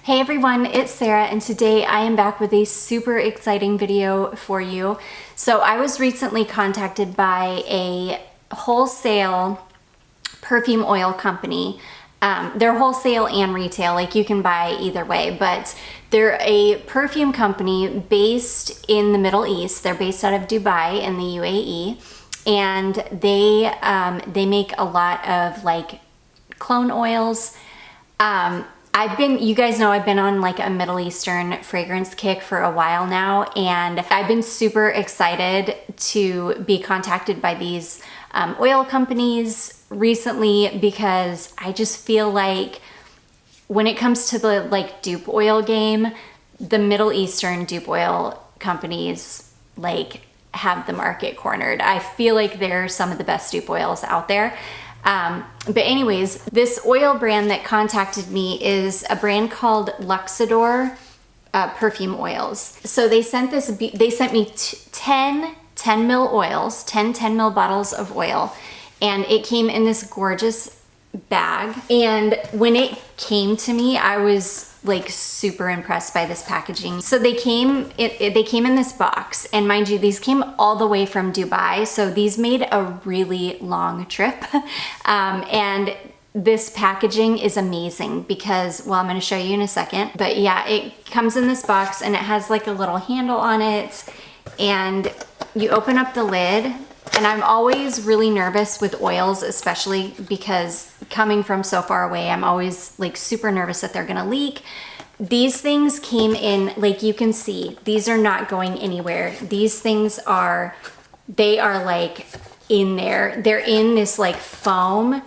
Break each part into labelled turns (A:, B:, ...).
A: Hey everyone, it's Sarah, and today I am back with a super exciting video for you. So I was recently contacted by a wholesale perfume oil company. They're wholesale and retail, like you can buy either way, but they're a perfume company based in the Middle East. They're based out of Dubai in the UAE, and they make a lot of like cologne oils. You guys know I've been on like a Middle Eastern fragrance kick for a while now, and I've been super excited to be contacted by these oil companies recently because I just feel like when it comes to the like dupe oil game, the Middle Eastern dupe oil companies like have the market cornered. I feel like they're some of the best dupe oils out there. But anyways, this oil brand that contacted me is a brand called Luxodor Perfume Oils. So they sent me 10 ml oils, 10 ml bottles of oil, and it came in this gorgeous bag. And when it came to me, I was like super impressed by this packaging. So they came in this box, and mind you, these came all the way from Dubai, so these made a really long trip. And this packaging is amazing because, well, I'm going to show you in a second, but yeah, it comes in this box and it has like a little handle on it, and you open up the lid. And I'm always really nervous with oils, especially because coming from so far away, I'm always like super nervous that they're gonna leak. These things came in, like you can see, these are not going anywhere. These things they are like in there. They're in this like foam.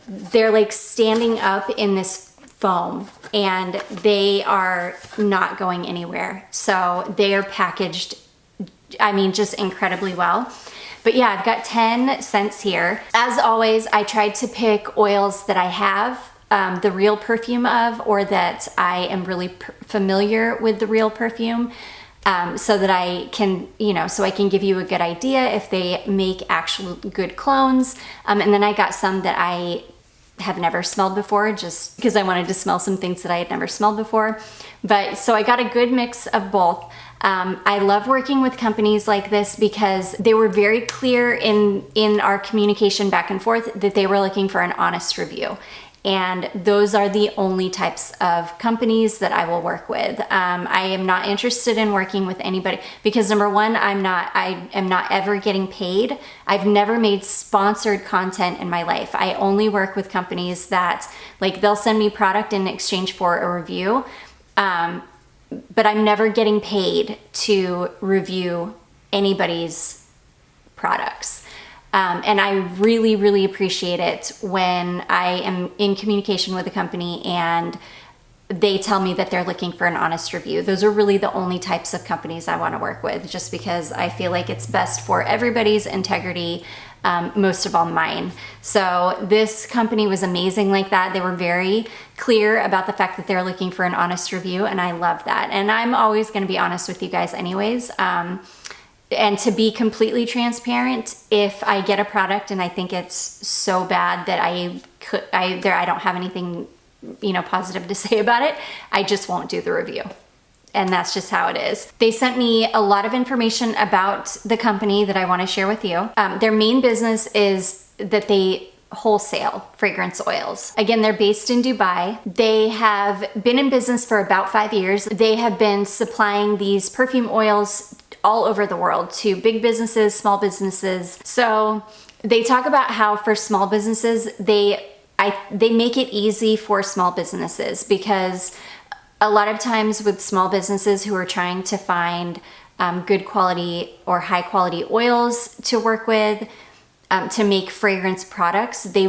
A: They're like standing up in this foam, and they are not going anywhere. So they are packaged, I mean, just incredibly well. But yeah, I've got 10 scents here. As always, I tried to pick oils that I have the real perfume of, or that I am really familiar with the real perfume, so that I can, so I can give you a good idea if they make actual good clones. And then I got some that I have never smelled before, just because I wanted to smell some things that I had never smelled before. But so I got a good mix of both. I love working with companies like this because they were very clear in our communication back and forth that they were looking for an honest review. And those are the only types of companies that I will work with. I am not interested in working with anybody because, number one, I am not ever getting paid. I've never made sponsored content in my life. I only work with companies that, like, they'll send me product in exchange for a review. But I'm never getting paid to review anybody's products. And I really, really appreciate it when I am in communication with a company and they tell me that they're looking for an honest review. Those are really the only types of companies I want to work with, just because I feel like it's best for everybody's integrity, most of all mine. So this company was amazing like that. They were very clear about the fact that they're looking for an honest review, and I love that. And I'm always going to be honest with you guys anyways. And to be completely transparent, if I get a product and I think it's so bad that I don't have anything, positive to say about it, I just won't do the review. And that's just how it is. They sent me a lot of information about the company that I want to share with you. Their main business is that they wholesale fragrance oils. Again, they're based in Dubai. They have been in business for about 5 years. They have been supplying these perfume oils all over the world to big businesses, small businesses. So they talk about how for small businesses, they make it easy for small businesses, because a lot of times with small businesses who are trying to find good quality or high quality oils to work with, to make fragrance products, they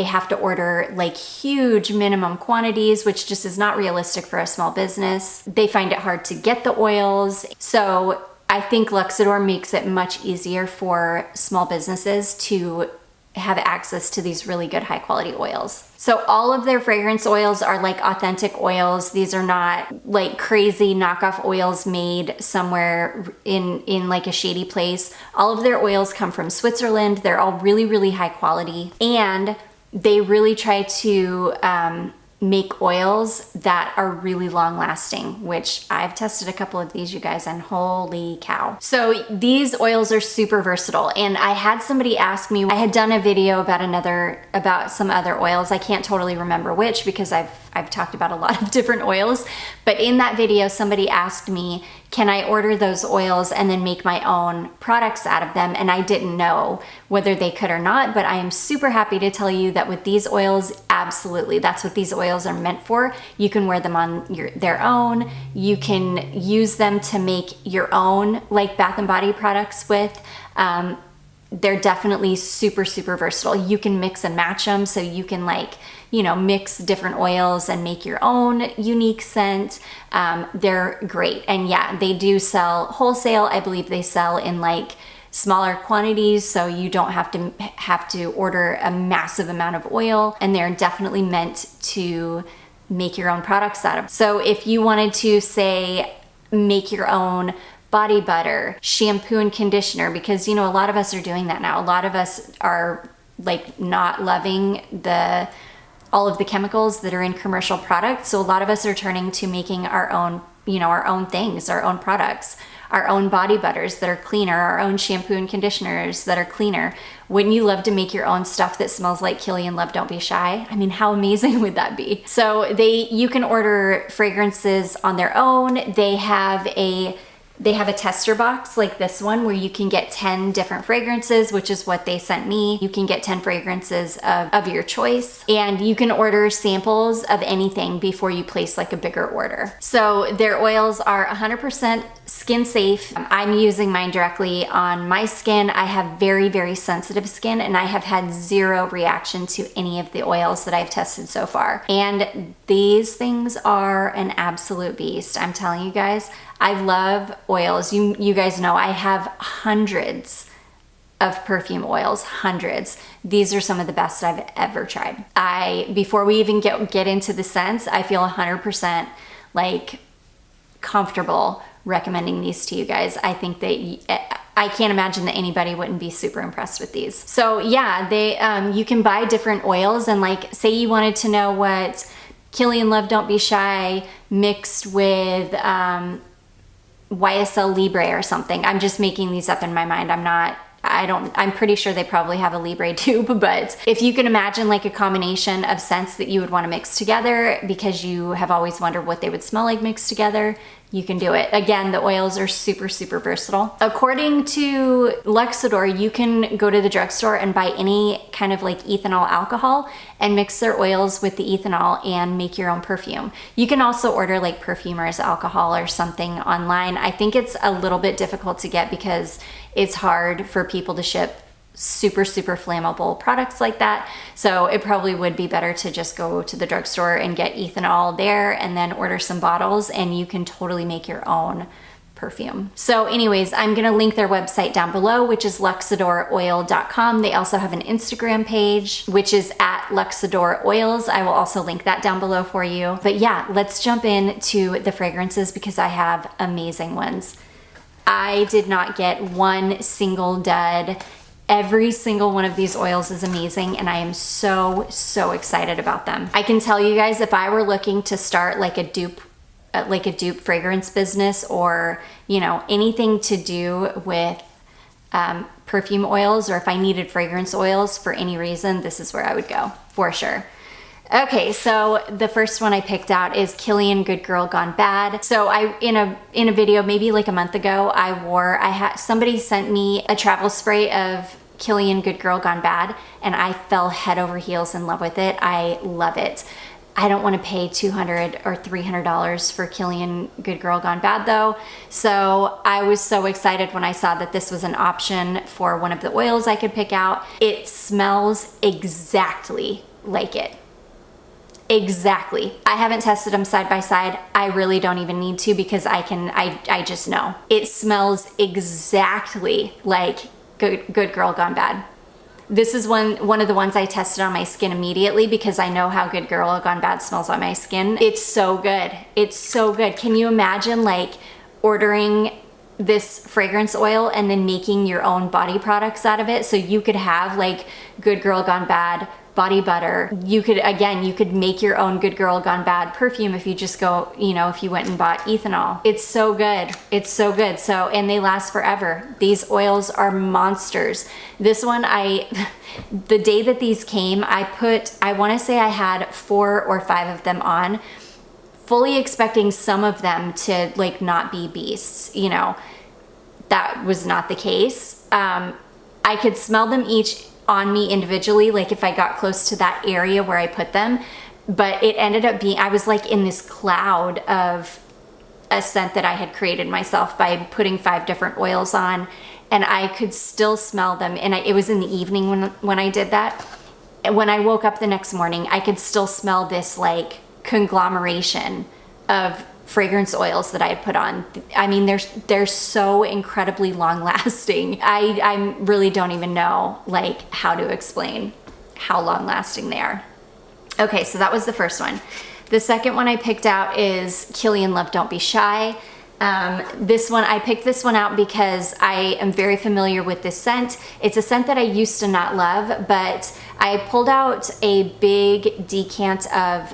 A: have to order like huge minimum quantities, which just is not realistic for a small business. They find it hard to get the oils. So I think Luxodor makes it much easier for small businesses to have access to these really good high quality oils. So all of their fragrance oils are like authentic oils. These are not like crazy knockoff oils made somewhere in like a shady place. All of their oils come from Switzerland. They're all really, really high quality, and they really try to make oils that are really long lasting, which I've tested a couple of these, you guys, and holy cow. So these oils are super versatile. And I had somebody ask me, I had done a video about some other oils. I can't totally remember which because I've talked about a lot of different oils, but in that video, somebody asked me, can I order those oils and then make my own products out of them? And I didn't know whether they could or not, but I am super happy to tell you that with these oils, absolutely, that's what these oils are meant for. You can wear them on their own. You can use them to make your own like Bath and Body products with. They're definitely super, super versatile. You can mix and match them, so you can like, you know, mix different oils and make your own unique scent. They're great. And yeah, they do sell wholesale. I believe they sell in like smaller quantities, so you don't have to order a massive amount of oil, and they're definitely meant to make your own products out of. So if you wanted to say make your own body butter, shampoo and conditioner, because you know, a lot of us are doing that now. A lot of us are like not loving all of the chemicals that are in commercial products. So a lot of us are turning to making our own, you know, our own things, our own products, our own body butters that are cleaner, our own shampoo and conditioners that are cleaner. Wouldn't you love to make your own stuff that smells like Killian Love Don't Be Shy? I mean, how amazing would that be? So you can order fragrances on their own. They have a tester box like this one where you can get 10 different fragrances, which is what they sent me. You can get 10 fragrances of your choice, and you can order samples of anything before you place like a bigger order. So their oils are 100% skin safe. I'm using mine directly on my skin. I have very, very sensitive skin, and I have had zero reaction to any of the oils that I've tested so far. And these things are an absolute beast. I'm telling you guys, I love oils. You guys know I have hundreds of perfume oils, hundreds. These are some of the best I've ever tried. Before we even get into the scents, I feel 100% like comfortable recommending these to you guys. I think that I can't imagine that anybody wouldn't be super impressed with these. So yeah, you can buy different oils, and like say you wanted to know what Killian Love Don't Be Shy mixed with YSL Libre or something. I'm just making these up in my mind. I'm pretty sure they probably have a Libre tube, but if you can imagine like a combination of scents that you would want to mix together because you have always wondered what they would smell like mixed together, you can do it. Again, the oils are super, super versatile. According to Luxodor, you can go to the drugstore and buy any kind of like ethanol alcohol and mix their oils with the ethanol and make your own perfume. You can also order like perfumer's alcohol or something online. I think it's a little bit difficult to get because it's hard for people to ship super, super flammable products like that. So it probably would be better to just go to the drugstore and get ethanol there and then order some bottles, and you can totally make your own perfume. So anyways, I'm gonna link their website down below, which is luxodoroil.com. They also have an Instagram page, which is at Luxodor Oils. I will also link that down below for you. But yeah, let's jump into the fragrances because I have amazing ones. I did not get one single dud. Every single one of these oils is amazing, and I am so, so excited about them. I can tell you guys, if I were looking to start like a dupe fragrance business, or you know, anything to do with perfume oils, or if I needed fragrance oils for any reason, this is where I would go for sure. Okay, so the first one I picked out is Killian Good Girl Gone Bad. So in a video maybe like a month ago, somebody sent me a travel spray of Killian Good Girl Gone Bad, and I fell head over heels in love with it. I love it. I don't want to pay $200 or $300 for Killian Good Girl Gone Bad though. So I was so excited when I saw that this was an option for one of the oils I could pick out. It smells exactly like it. Exactly. I haven't tested them side by side. I really don't even need to because I just know. It smells exactly like Good Girl Gone Bad. This is one of the ones I tested on my skin immediately because I know how Good Girl Gone Bad smells on my skin. It's so good. It's so good. Can you imagine like ordering this fragrance oil and then making your own body products out of it? So you could have like Good Girl Gone Bad body butter. You could, again, you could make your own Good Girl Gone Bad perfume if you just go, you know, if you went and bought ethanol. It's so good. It's so good. So, and they last forever. These oils are monsters. This one, the day that these came, I want to say I had 4 or 5 of them on, fully expecting some of them to like not be beasts, you know. That was not the case. I could smell them each on me individually, like if I got close to that area where I put them, but it ended up being, I was like in this cloud of a scent that I had created myself by putting 5 different oils on, and I could still smell them. And it was in the evening when I did that. And when I woke up the next morning, I could still smell this like conglomeration of fragrance oils that I had put on. I mean, they're so incredibly long lasting. I really don't even know like how to explain how long lasting they are. Okay, so that was the first one. The second one I picked out is Killian Love Don't Be Shy. This one, I picked this one out because I am very familiar with this scent. It's a scent that I used to not love, but I pulled out a big decant of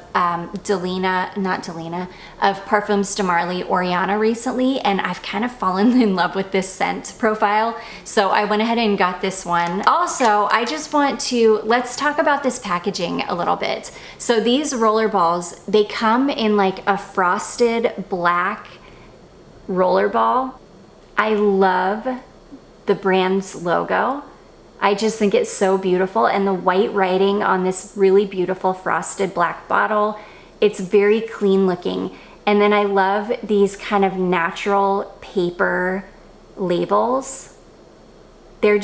A: of Parfums de Marly Oriana recently, and I've kind of fallen in love with this scent profile. So I went ahead and got this one. Also, I just want to, let's talk about this packaging a little bit. So these roller balls, they come in like a frosted black roller ball. I love the brand's logo. I just think it's so beautiful, and the white writing on this really beautiful frosted black bottle. It's very clean looking. And then I love these kind of natural paper labels. They're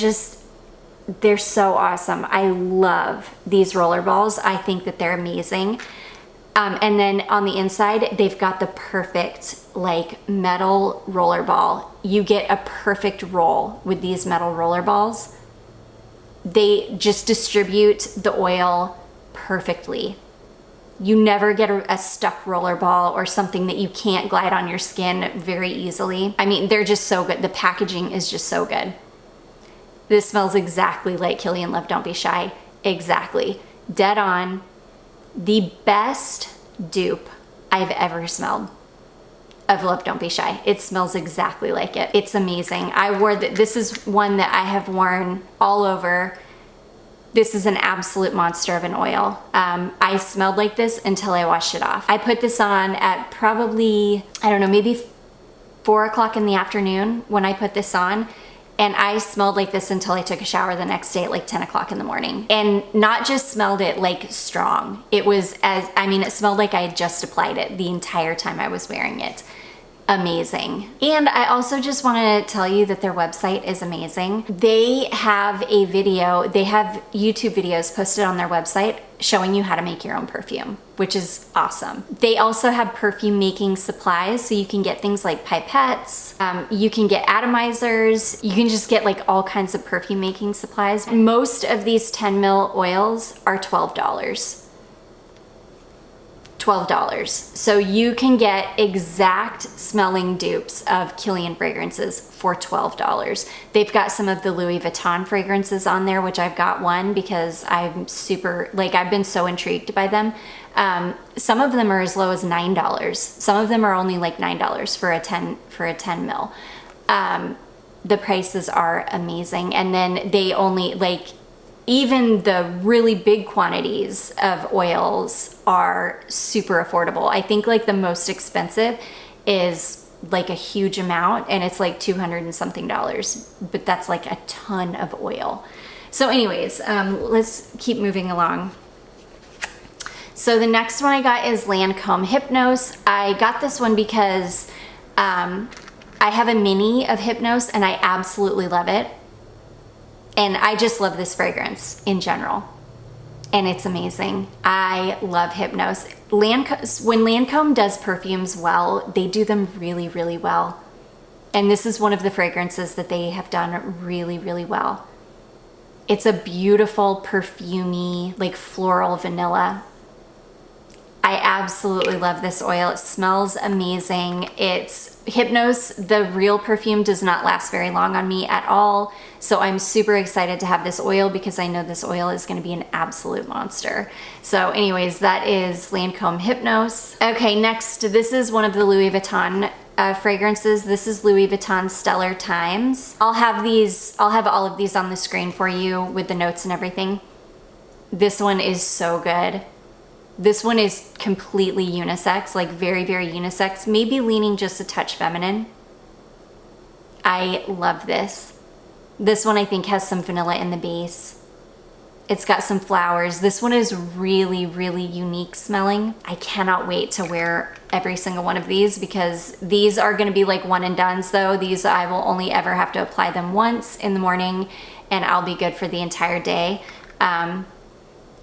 A: so awesome. I love these roller balls. I think that they're amazing. And then on the inside, they've got the perfect like metal roller ball. You get a perfect roll with these metal roller balls. They just distribute the oil perfectly. You never get a stuck roller ball or something that you can't glide on your skin very easily. I mean, they're just so good. The packaging is just so good. This smells exactly like Killian Love Don't Be Shy. Exactly. Dead on. The best dupe I've ever smelled of Love Don't Be Shy. It smells exactly like it. It's amazing. I wore this is one that I have worn all over. This is an absolute monster of an oil. I smelled like this until I washed it off. I put this on at probably, I don't know, maybe 4 o'clock in the afternoon when I put this on. And I smelled like this until I took a shower the next day at like 10 o'clock in the morning. And not just smelled it like strong. It was it smelled like I had just applied it the entire time I was wearing it. Amazing. And I also just want to tell you that their website is amazing. They have a video, they have YouTube videos posted on their website showing you how to make your own perfume, which is awesome. They also have perfume making supplies, so you can get things like pipettes, you can get atomizers, you can just get like all kinds of perfume making supplies. Most of these 10 ml oils are $12. $12. So you can get exact smelling dupes of Kilian fragrances for $12. They've got some of the Louis Vuitton fragrances on there, which I've got one because I'm super, like I've been so intrigued by them. Some of them are as low as $9. Some of them are only like $9 for a 10 mil. The prices are amazing. And then they only like, even the really big quantities of oils are super affordable. I think like the most expensive is like a huge amount, and it's like $200 and something, but that's like a ton of oil. So anyways, let's keep moving along. So the next one I got is Lancome Hypnose. I got this one because I have a mini of Hypnose and I absolutely love it. And I just love this fragrance in general. And it's amazing. I love Hypnose. When Lancome does perfumes well, they do them really, really well. And this is one of the fragrances that they have done really, really well. It's a beautiful, perfumey, like floral vanilla. I absolutely love this oil. It smells amazing. It's Hypnose, the real perfume, does not last very long on me at all. So I'm super excited to have this oil because I know this oil is going to be an absolute monster. So anyways, that is Lancome Hypnose. Okay, next, this is one of the Louis Vuitton fragrances. This is Louis Vuitton Stellar Times. I'll have all of these on the screen for you with the notes and everything. This one is so good. This one is completely unisex, like very, very unisex, maybe leaning just a touch feminine. I love this. This one I think has some vanilla in the base. It's got some flowers. This one is really, really unique smelling. I cannot wait to wear every single one of these because these are gonna be like one and dones though. These I will only ever have to apply them once in the morning and I'll be good for the entire day.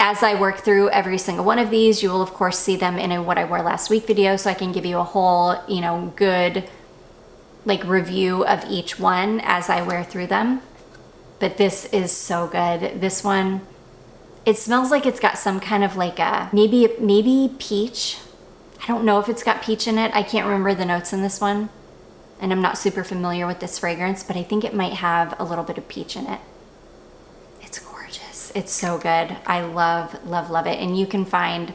A: As I work through every single one of these, you will of course see them in a what I wore last week video, so I can give you a whole, you know, good like review of each one as I wear through them. But this is so good. This one, it smells like it's got some kind of like a, maybe peach. I don't know if it's got peach in it. I can't remember the notes in this one. And I'm not super familiar with this fragrance, but I think it might have a little bit of peach in it. It's so good. I love, love, love it. And you can find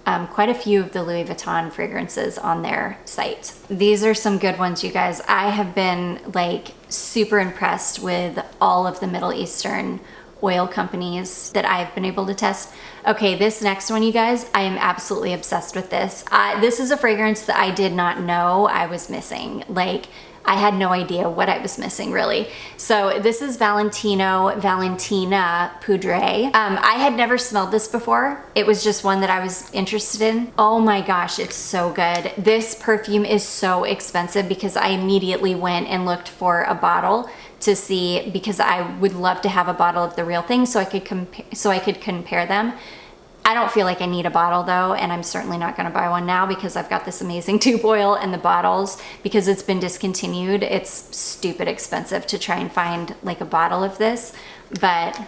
A: quite a few of the Louis Vuitton fragrances on their site. These are some good ones, you guys. I have been like super impressed with all of the Middle Eastern oil companies that I've been able to test. Okay, this next one, you guys, I am absolutely obsessed with this. This is a fragrance that I did not know I was missing. Like, I had no idea what I was missing, really. So this is Valentino Valentina Poudre. I had never smelled this before. It was just one that I was interested in. Oh my gosh, it's so good. This perfume is so expensive because I immediately went and looked for a bottle to see, because I would love to have a bottle of the real thing so I could compare them. I don't feel like I need a bottle though, and I'm certainly not gonna buy one now because I've got this amazing dupe oil, and the bottles, because it's been discontinued, it's stupid expensive to try and find like a bottle of this. But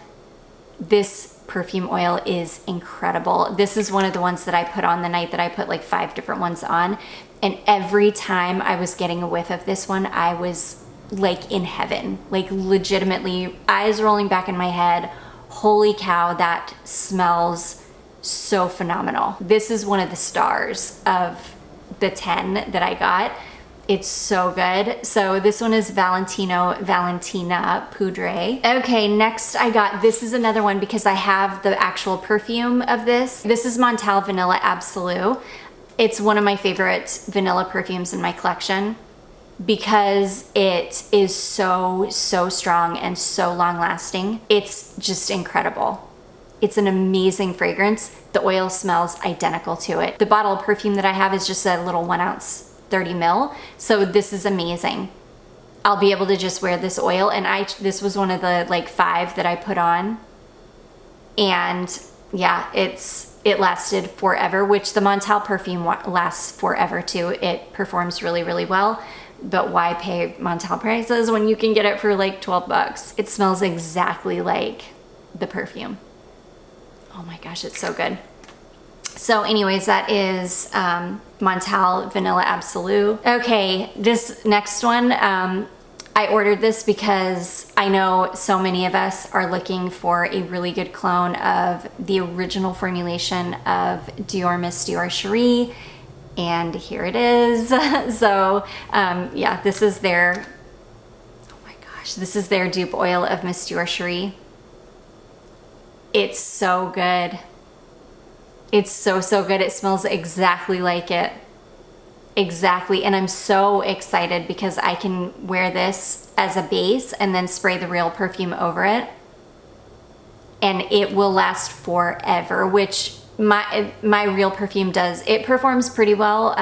A: this perfume oil is incredible. This is one of the ones that I put on the night that I put like 5 different ones on, and every time I was getting a whiff of this one, I was like in heaven, like legitimately eyes rolling back in my head. Holy cow, that smells so phenomenal. This is one of the stars of the 10 that I got. It's so good. So this one is Valentino Valentina Poudre. Okay, next I got, this is another one because I have the actual perfume of this. This is Montel Vanilla Absolue. It's one of my favorite vanilla perfumes in my collection because it is so strong and so long lasting. It's just incredible. It's an amazing fragrance. The oil smells identical to it. The bottle of perfume that I have is just a little 1 ounce, 30 ml. So this is amazing. I'll be able to just wear this oil, and this was one of the like 5 that I put on. And yeah, it lasted forever, which the Montal perfume lasts forever too. It performs really, really well. But why pay Montal prices when you can get it for like 12 bucks? It smells exactly like the perfume. Oh my gosh, it's so good. So anyways, that is Montal Vanilla Absolue. Okay, this next one, I ordered this because I know so many of us are looking for a really good clone of the original formulation of Dior Monsieur Cherie, and here it is. So yeah, this is their, oh my gosh, this is their dupe oil of Monsieur Cherie. It's so good. It's so good. It smells exactly like it. Exactly. And I'm so excited because I can wear this as a base and then spray the real perfume over it. And it will last forever, which my real perfume does. It performs pretty well.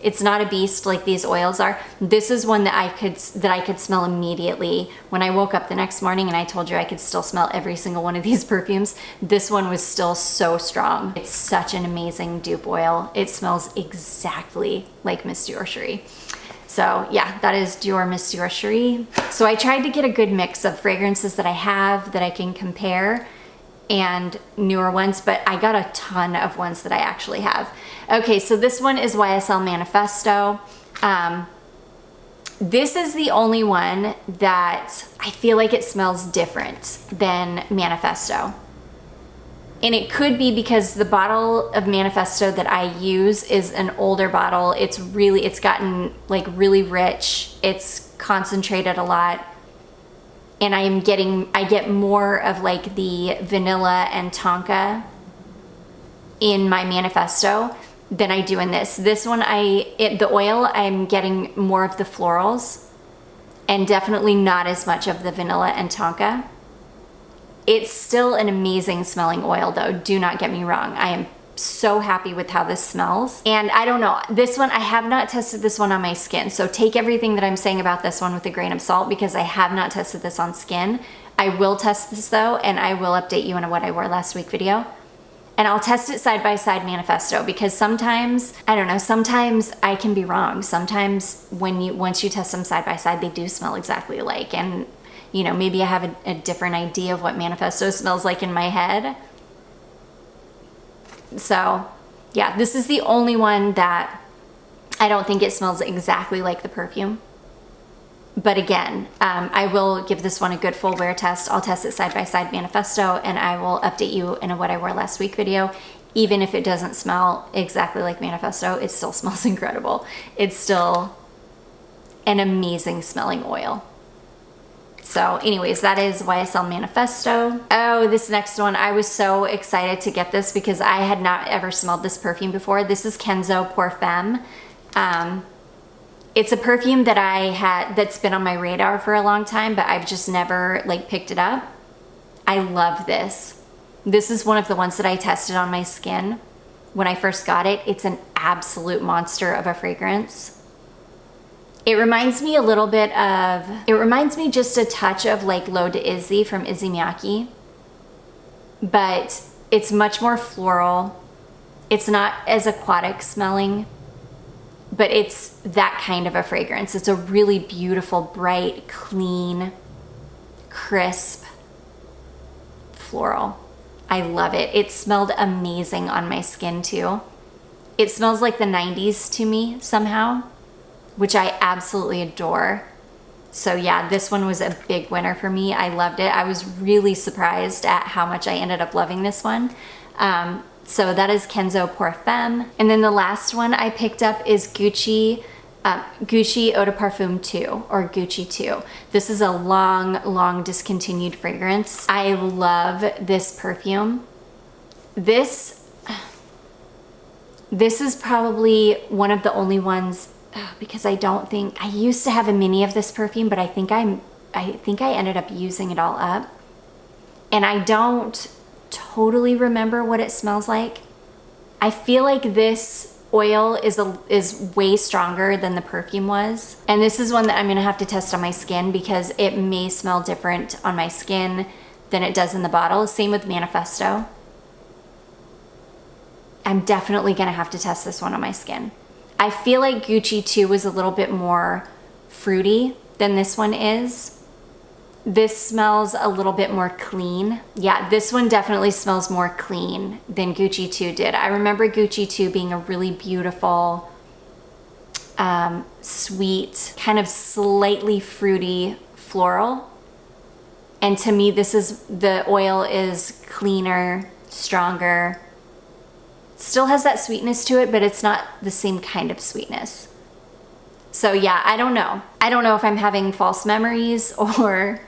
A: It's not a beast like these oils are. This is one that I could smell immediately. When I woke up the next morning, and I told you I could still smell every single one of these perfumes, this one was still so strong. It's such an amazing dupe oil. It smells exactly like Monsieur Cherie. So yeah, that is Dior Monsieur Cherie. So I tried to get a good mix of fragrances that I have that I can compare. and newer ones, but I got a ton of ones that I actually have. Okay, so this one is YSL Manifesto. This is the only one that I feel like it smells different than Manifesto. And it could be because the bottle of Manifesto that I use is an older bottle. It's gotten like really rich. It's concentrated a lot. And I get more of like the vanilla and tonka in my Manifesto than I do in this. This one, the oil, I'm getting more of the florals and definitely not as much of the vanilla and tonka. It's still an amazing smelling oil though, do not get me wrong. I am so happy with how this smells. And I don't know, this one, I have not tested this one on my skin. So take everything that I'm saying about this one with a grain of salt because I have not tested this on skin. I will test this though, and I will update you on what I wore last week video. And I'll test it side by side Manifesto because sometimes, I don't know, sometimes I can be wrong. Sometimes once you test them side by side, they do smell exactly alike. And you know, maybe I have a different idea of what Manifesto smells like in my head. So yeah, this is the only one that I don't think it smells exactly like the perfume. But again, I will give this one a good full wear test. I'll test it side by side Manifesto, and I will update you in a what I wore last week video. Even if it doesn't smell exactly like Manifesto, it still smells incredible. It's still an amazing smelling oil. So anyways, that is YSL Manifesto. Oh, this next one, I was so excited to get this because I had not ever smelled this perfume before. This is Kenzo Femme. It's a perfume that that's been on my radar for a long time, but I've just never like picked it up. I love this. This is one of the ones that I tested on my skin when I first got it. It's an absolute monster of a fragrance. It reminds me a little bit of, it reminds me just a touch of like L'Eau de Izzy from Issey Miyake, but it's much more floral. It's not as aquatic smelling, but it's that kind of a fragrance. It's a really beautiful, bright, clean, crisp floral. I love it. It smelled amazing on my skin too. It smells like the 90s to me somehow, which I absolutely adore. So yeah, this one was a big winner for me. I loved it. I was really surprised at how much I ended up loving this one. So that is Kenzo Femme. And then the last one I picked up is Gucci Eau de Parfum II, or Gucci 2. This is a long discontinued fragrance. I love this perfume. This is probably one of the only ones, because I used to have a mini of this perfume, but I think I ended up using it all up. And I don't totally remember what it smells like. I feel like this oil is way stronger than the perfume was. And this is one that I'm gonna have to test on my skin because it may smell different on my skin than it does in the bottle. Same with Manifesto. I'm definitely gonna have to test this one on my skin. I feel like Gucci 2 was a little bit more fruity than this one is. This smells a little bit more clean. Yeah, this one definitely smells more clean than Gucci 2 did. I remember Gucci 2 being a really beautiful, sweet, kind of slightly fruity floral. And to me, the oil is cleaner, stronger. Still has that sweetness to it, but it's not the same kind of sweetness. So yeah, I don't know. I don't know if I'm having false memories or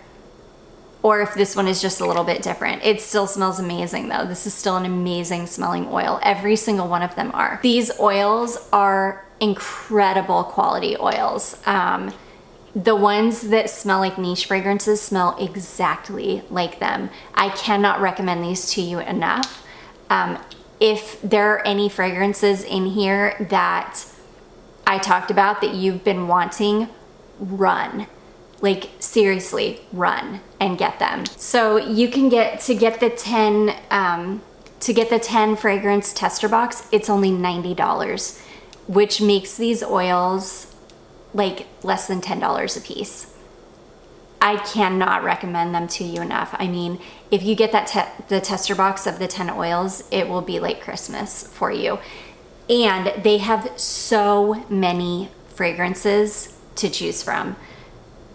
A: if this one is just a little bit different. It still smells amazing though. This is still an amazing smelling oil. Every single one of them are. These oils are incredible quality oils. The ones that smell like niche fragrances smell exactly like them. I cannot recommend these to you enough. If there are any fragrances in here that I talked about that you've been wanting, run. Like seriously, run and get them. So you can get the 10 fragrance tester box, it's only $90, which makes these oils like less than $10 a piece. I cannot recommend them to you enough. I mean, if you get that the tester box of the 10 oils, it will be like Christmas for you. And they have so many fragrances to choose from.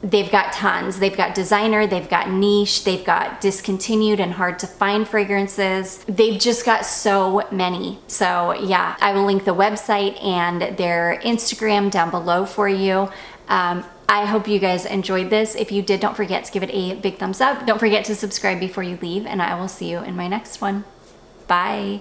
A: They've got tons. They've got designer, they've got niche, they've got discontinued and hard to find fragrances. They've just got so many. So yeah, I will link the website and their Instagram down below for you. I hope you guys enjoyed this. If you did, don't forget to give it a big thumbs up. Don't forget to subscribe before you leave, and I will see you in my next one. Bye.